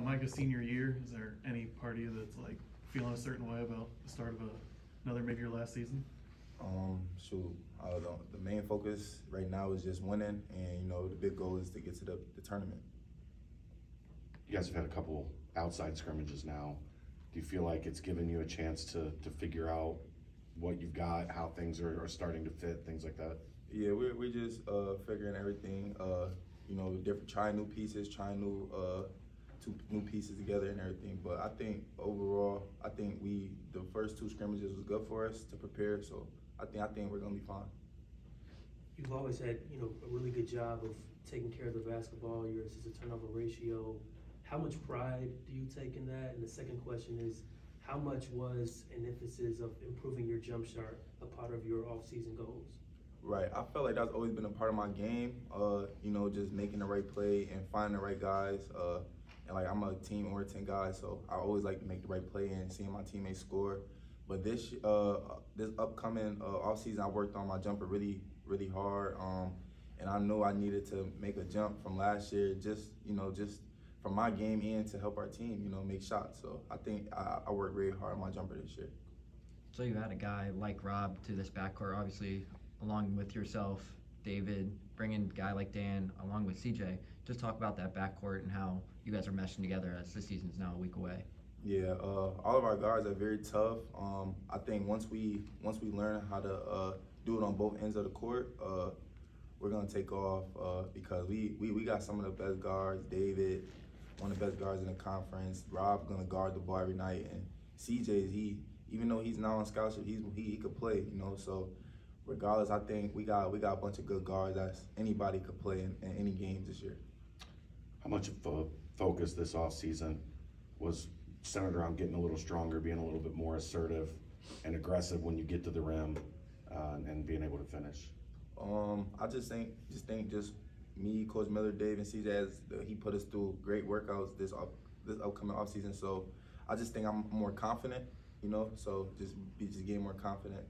Micah's senior year, is there any part of you that's like feeling a certain way about the start of another maybe your last season? Shoot, the main focus right now is just winning, and the big goal is to get to the tournament. You guys have had a couple outside scrimmages now. Do you feel like it's given you a chance to figure out what you've got, how things are starting to fit, things like that? Yeah, we're just figuring everything. Trying new pieces, trying two new pieces together and everything. But I think overall, the first two scrimmages was good for us to prepare. So I think we're gonna be fine. You've always had a really good job of taking care of the basketball, your assist to turnover ratio. How much pride do you take in that? And the second question is, how much was an emphasis of improving your jump shot a part of your off-season goals? Right, I felt like that's always been a part of my game. Just making the right play and finding the right guys. And like I'm a team-oriented guy, so I always like to make the right play and seeing my teammates score. But this upcoming offseason, I worked on my jumper really hard, and I knew I needed to make a jump from last year, just from my game and to help our team, make shots. So I think I worked really hard on my jumper this year. So you had a guy like Rob to this backcourt, obviously, along with yourself, David, bringing a guy like Dan, along with CJ. Just talk about that backcourt and how you guys are meshing together as the season's now a week away. Yeah, all of our guards are very tough. I think once we learn how to do it on both ends of the court, we're gonna take off because we got some of the best guards. David, one of the best guards in the conference. Rob gonna guard the ball every night, and CJ, even though he's not on scholarship, he could play. So regardless, I think we got a bunch of good guards that anybody could play in any games this year. How much of a focus this offseason was centered around getting a little stronger, being a little bit more assertive and aggressive when you get to the rim, and being able to finish? I just think me, Coach Miller, Dave, and CJ, he put us through great workouts this upcoming offseason. So I just think I'm more confident, so just getting more confident.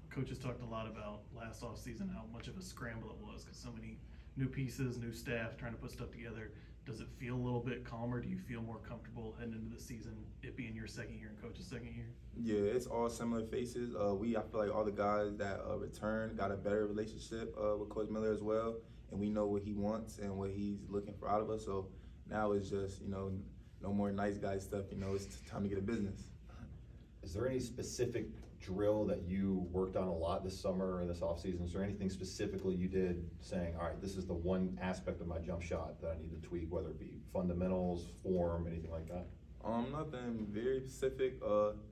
Coach has talked a lot about last offseason, how much of a scramble it was because so many new pieces, new staff trying to put stuff together. Does it feel a little bit calmer? Do you feel more comfortable heading into the season, it being your second year and Coach's second year? Yeah, it's all similar faces. I feel like all the guys that returned got a better relationship with Coach Miller as well, and we know what he wants and what he's looking for out of us. So now it's just, no more nice guy stuff. It's time to get a business. Is there any specific drill that you worked on a lot this summer or this offseason? Is there anything specifically you did saying, all right, this is the one aspect of my jump shot that I need to tweak, whether it be fundamentals, form, anything like that? Nothing very specific,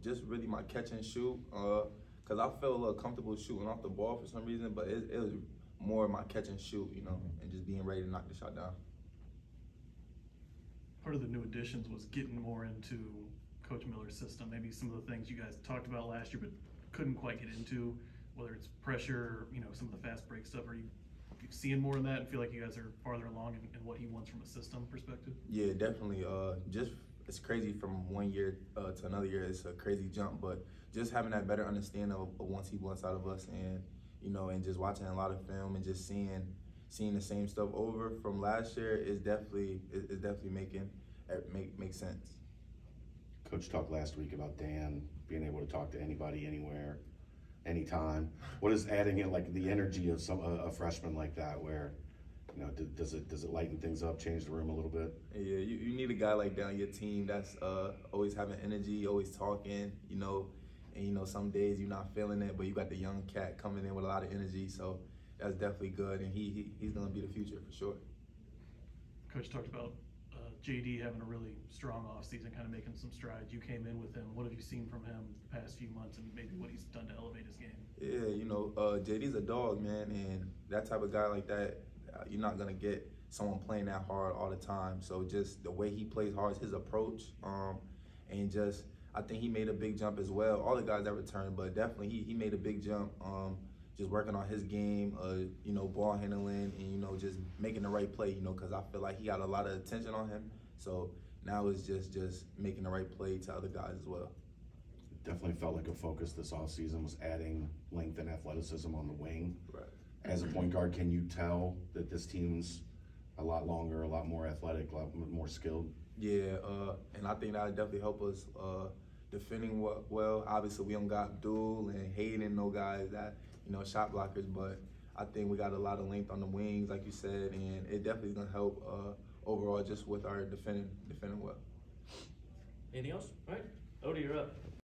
just really my catch and shoot, because I felt a little comfortable shooting off the ball for some reason, but it was more my catch and shoot, and just being ready to knock the shot down. Part of the new additions was getting more into Coach Miller's system, maybe some of the things you guys talked about last year but couldn't quite get into, whether it's pressure, or, some of the fast break stuff. Are you seeing more of that and feel like you guys are farther along in what he wants from a system perspective? Yeah, definitely. It's crazy from one year to another year. It's a crazy jump, but just having that better understanding of what he wants out of us, and and just watching a lot of film and just seeing the same stuff over from last year is definitely make sense. Coach talked last week about Dan being able to talk to anybody, anywhere, anytime. What is adding in, like, the energy of a freshman like that, where, does it lighten things up, change the room a little bit? Yeah, you need a guy like that on your team that's always having energy, always talking, and some days you're not feeling it, but you got the young cat coming in with a lot of energy, so that's definitely good, and he's gonna be the future for sure. Coach talked about JD having a really strong offseason, kind of making some strides. You came in with him. What have you seen from him the past few months and maybe what he's done to elevate his game? Yeah, JD's a dog, man, and that type of guy like that, you're not going to get someone playing that hard all the time. So just the way he plays hard, his approach, and just I think he made a big jump as well. All the guys that returned, but definitely he made a big jump. Just working on his game, ball handling, and just making the right play, because I feel like he got a lot of attention on him. So now it's just making the right play to other guys as well. Definitely felt like a focus this offseason was adding length and athleticism on the wing. Right. As a point guard, can you tell that this team's a lot longer, a lot more athletic, a lot more skilled? Yeah, and I think that'll definitely help us defending well. Obviously, we don't got Abdul and Hayden, no guys that, shot blockers, but I think we got a lot of length on the wings, like you said, and it definitely is going to help overall just with our defending well. Anything else? All right, Odie, you're up.